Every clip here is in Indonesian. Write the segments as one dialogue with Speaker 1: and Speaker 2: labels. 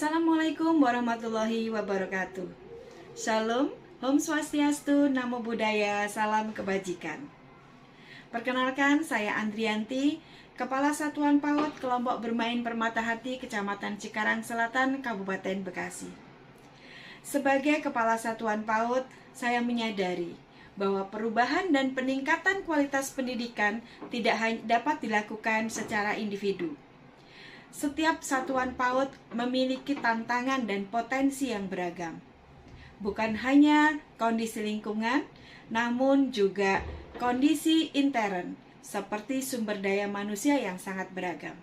Speaker 1: Assalamualaikum warahmatullahi wabarakatuh. Shalom, Om Swastiastu, Namo Buddhaya, salam kebajikan. Perkenalkan, saya Andrianti, Kepala Satuan PAUD Kelompok Bermain Permata Hati, Kecamatan Cikarang Selatan, Kabupaten Bekasi. Sebagai Kepala Satuan PAUD, saya menyadari bahwa perubahan dan peningkatan kualitas pendidikan tidak dapat dilakukan secara individu. Setiap satuan PAUD memiliki tantangan dan potensi yang beragam. Bukan hanya kondisi lingkungan, namun juga kondisi intern, seperti sumber daya manusia yang sangat beragam.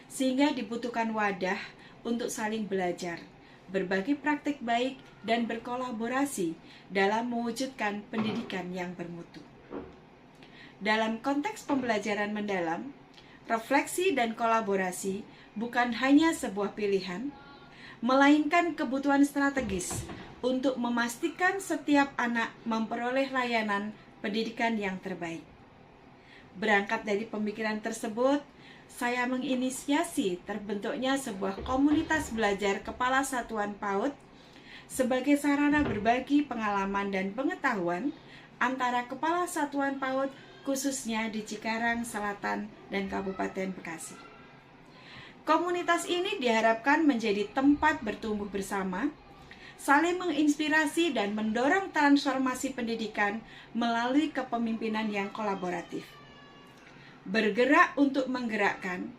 Speaker 1: Sehingga dibutuhkan wadah untuk saling belajar, berbagi praktik baik, dan berkolaborasi dalam mewujudkan pendidikan yang bermutu. Dalam konteks pembelajaran mendalam, refleksi dan kolaborasi bukan hanya sebuah pilihan, melainkan kebutuhan strategis untuk memastikan setiap anak memperoleh layanan pendidikan yang terbaik. Berangkat dari pemikiran tersebut, saya menginisiasi terbentuknya sebuah komunitas belajar kepala satuan PAUD sebagai sarana berbagi pengalaman dan pengetahuan antara kepala satuan PAUD khususnya di Cikarang Selatan dan Kabupaten Bekasi. Komunitas ini diharapkan menjadi tempat bertumbuh bersama, saling menginspirasi dan mendorong transformasi pendidikan melalui kepemimpinan yang kolaboratif. Bergerak untuk menggerakkan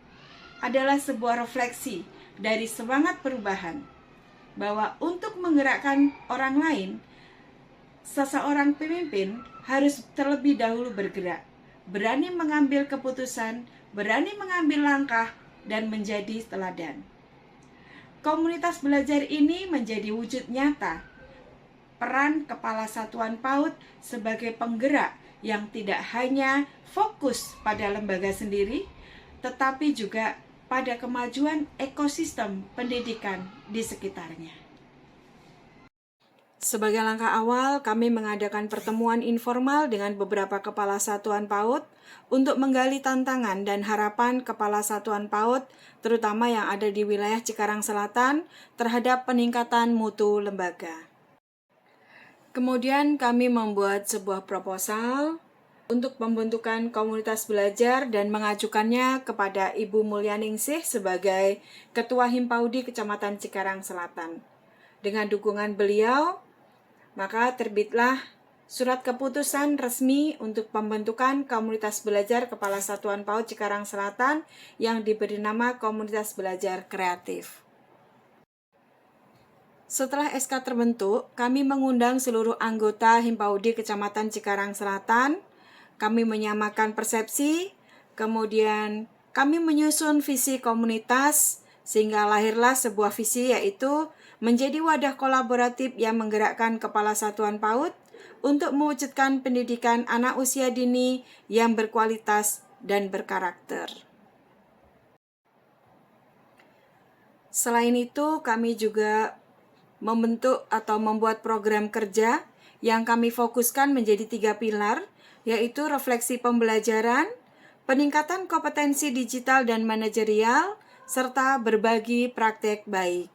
Speaker 1: adalah sebuah refleksi dari semangat perubahan, bahwa untuk menggerakkan orang lain, seseorang pemimpin harus terlebih dahulu bergerak, berani mengambil keputusan, berani mengambil langkah, dan menjadi teladan. Komunitas belajar ini menjadi wujud nyata peran Kepala Satuan PAUD sebagai penggerak yang tidak hanya fokus pada lembaga sendiri, tetapi juga pada kemajuan ekosistem pendidikan di sekitarnya. Sebagai langkah awal, kami mengadakan pertemuan informal dengan beberapa kepala satuan PAUD untuk menggali tantangan dan harapan kepala satuan PAUD, terutama yang ada di wilayah Cikarang Selatan, terhadap peningkatan mutu lembaga. Kemudian kami membuat sebuah proposal untuk pembentukan komunitas belajar dan mengajukannya kepada Ibu Mulyaningsih sebagai Ketua Himpaudi Kecamatan Cikarang Selatan. Dengan dukungan beliau, maka terbitlah surat keputusan resmi untuk pembentukan komunitas belajar Kepala Satuan PAUD Cikarang Selatan yang diberi nama Komunitas Belajar Kreatif. Setelah SK terbentuk, kami mengundang seluruh anggota Himpaudi Kecamatan Cikarang Selatan. Kami menyamakan persepsi, kemudian kami menyusun visi komunitas, sehingga lahirlah sebuah visi, yaitu menjadi wadah kolaboratif yang menggerakkan kepala satuan PAUD untuk mewujudkan pendidikan anak usia dini yang berkualitas dan berkarakter. Selain itu, kami juga membentuk atau membuat program kerja yang kami fokuskan menjadi 3 pilar, yaitu refleksi pembelajaran, peningkatan kompetensi digital dan manajerial, serta berbagi praktek baik.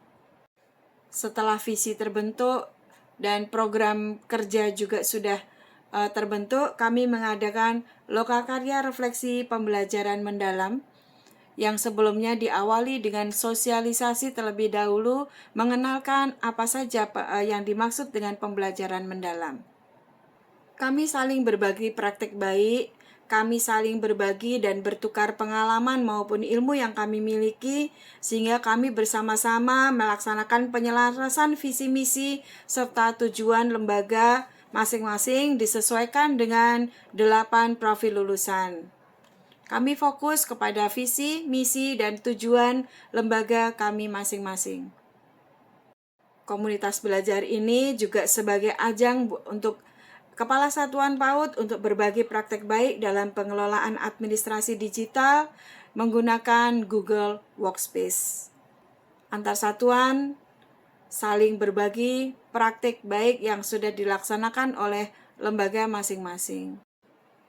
Speaker 1: Setelah visi terbentuk dan program kerja juga sudah terbentuk, kami mengadakan lokakarya refleksi pembelajaran mendalam yang sebelumnya diawali dengan sosialisasi terlebih dahulu, mengenalkan apa saja yang dimaksud dengan pembelajaran mendalam. Kami saling berbagi praktek baik, kami saling berbagi dan bertukar pengalaman maupun ilmu yang kami miliki, sehingga kami bersama-sama melaksanakan penyelarasan visi misi serta tujuan lembaga masing-masing disesuaikan dengan 8 profil lulusan. Kami fokus kepada visi, misi, dan tujuan lembaga kami masing-masing. Komunitas belajar ini juga sebagai ajang untuk Kepala Satuan PAUD untuk berbagi praktek baik dalam pengelolaan administrasi digital menggunakan Google Workspace. Antar satuan saling berbagi praktek baik yang sudah dilaksanakan oleh lembaga masing-masing.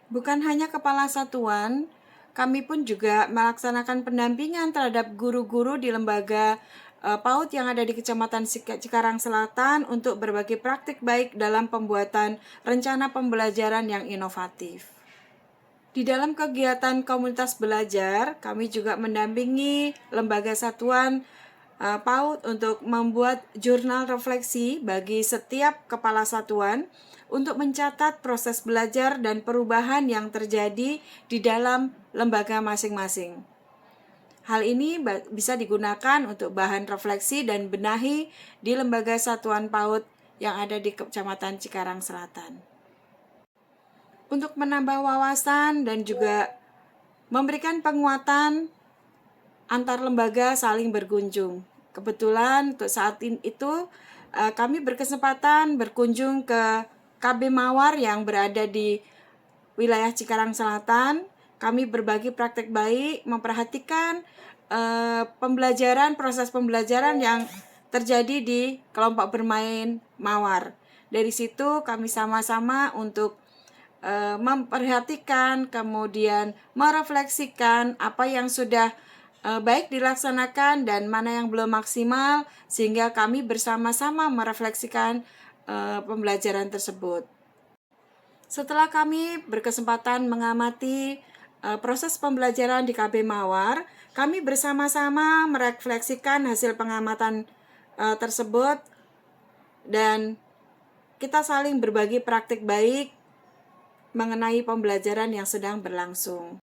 Speaker 1: Bukan hanya kepala satuan, kami pun juga melaksanakan pendampingan terhadap guru-guru di lembaga PAUD yang ada di Kecamatan Cikarang Selatan untuk berbagi praktik baik dalam pembuatan rencana pembelajaran yang inovatif. Di dalam kegiatan komunitas belajar, kami juga mendampingi lembaga satuan PAUD untuk membuat jurnal refleksi bagi setiap kepala satuan untuk mencatat proses belajar dan perubahan yang terjadi di dalam lembaga masing-masing. Hal ini bisa digunakan untuk bahan refleksi dan benahi di lembaga satuan PAUD yang ada di Kecamatan Cikarang Selatan. Untuk menambah wawasan dan juga memberikan penguatan antar lembaga saling berkunjung. Kebetulan untuk saat itu kami berkesempatan berkunjung ke KB Mawar yang berada di wilayah Cikarang Selatan. Kami berbagi praktek baik, memperhatikan proses pembelajaran yang terjadi di kelompok bermain Mawar. Dari situ kami sama-sama untuk memperhatikan, kemudian merefleksikan apa yang sudah baik dilaksanakan dan mana yang belum maksimal, sehingga kami bersama-sama merefleksikan pembelajaran tersebut. Setelah kami berkesempatan mengamati proses pembelajaran di KB Mawar, kami bersama-sama merefleksikan hasil pengamatan tersebut dan kita saling berbagi praktik baik mengenai pembelajaran yang sedang berlangsung.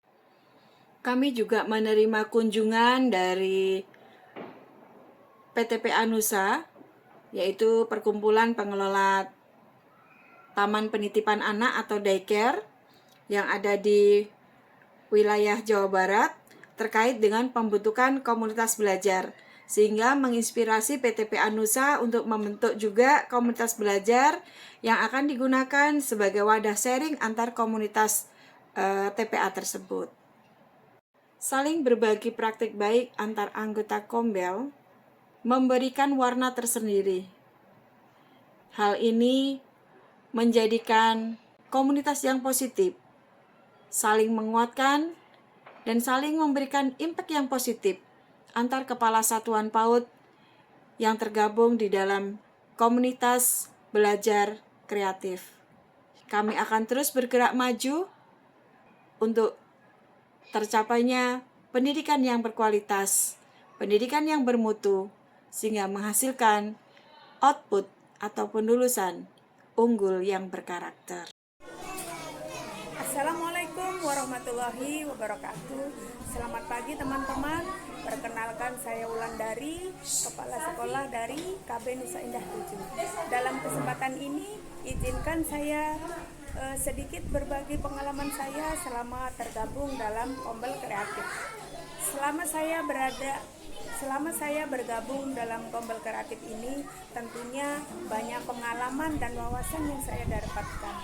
Speaker 1: Kami juga menerima kunjungan dari PTPA Nusa, yaitu Perkumpulan Pengelola Taman Penitipan Anak atau Daycare yang ada di wilayah Jawa Barat terkait dengan pembentukan komunitas belajar, sehingga menginspirasi PTPA Nusa untuk membentuk juga komunitas belajar yang akan digunakan sebagai wadah sharing antar komunitas TPA tersebut. Saling berbagi praktik baik antar anggota Kombel memberikan warna tersendiri. Hal ini menjadikan komunitas yang positif, saling menguatkan, dan saling memberikan impact yang positif antar kepala satuan PAUD yang tergabung di dalam komunitas belajar kreatif. Kami akan terus bergerak maju untuk tercapainya pendidikan yang berkualitas, pendidikan yang bermutu, sehingga menghasilkan output ataupun lulusan unggul yang berkarakter.
Speaker 2: Assalamualaikum warahmatullahi wabarakatuh. Selamat pagi teman-teman. Perkenalkan, saya Wulandari, Kepala Sekolah dari KB Nusa Indah 7. Dalam kesempatan ini izinkan saya sedikit berbagi pengalaman saya selama tergabung dalam Kombel Kreatif. Selama saya bergabung dalam Kombel Kreatif ini, tentunya banyak pengalaman dan wawasan yang saya dapatkan.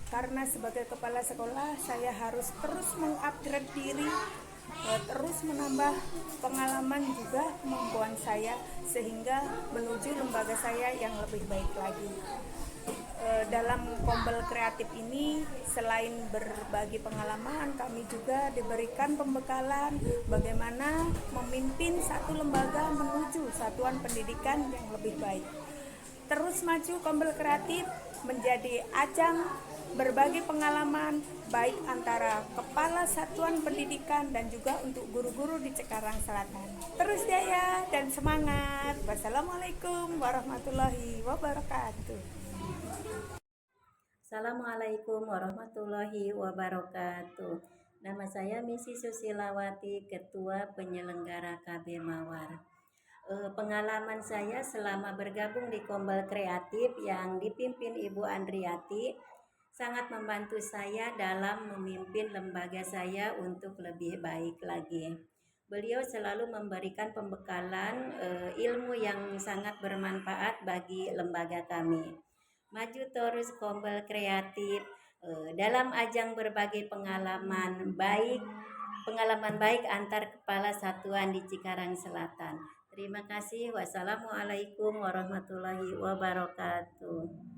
Speaker 2: Karena sebagai kepala sekolah, saya harus terus mengupgrade diri, terus menambah pengalaman juga kemampuan saya, sehingga menuju lembaga saya yang lebih baik lagi. Dalam Kombel Kreatif ini, selain berbagi pengalaman, kami juga diberikan pembekalan bagaimana memimpin satu lembaga menuju satuan pendidikan yang lebih baik. Terus maju, Kombel Kreatif menjadi ajang berbagi pengalaman baik antara kepala satuan pendidikan dan juga untuk guru-guru di Cikarang Selatan. Terus jaya dan semangat. Wassalamualaikum warahmatullahi wabarakatuh.
Speaker 3: Assalamualaikum warahmatullahi wabarakatuh. Nama saya Misi Susilawati, Ketua Penyelenggara KB Mawar. Pengalaman saya selama bergabung di Kombel Kreatif yang dipimpin Ibu Andriati sangat membantu saya dalam memimpin lembaga saya untuk lebih baik lagi. Beliau selalu memberikan pembekalan ilmu yang sangat bermanfaat bagi lembaga kami. Maju terus Kombel Kreatif dalam ajang berbagi pengalaman baik antar kepala satuan di Cikarang Selatan. Terima kasih. Wassalamualaikum warahmatullahi wabarakatuh.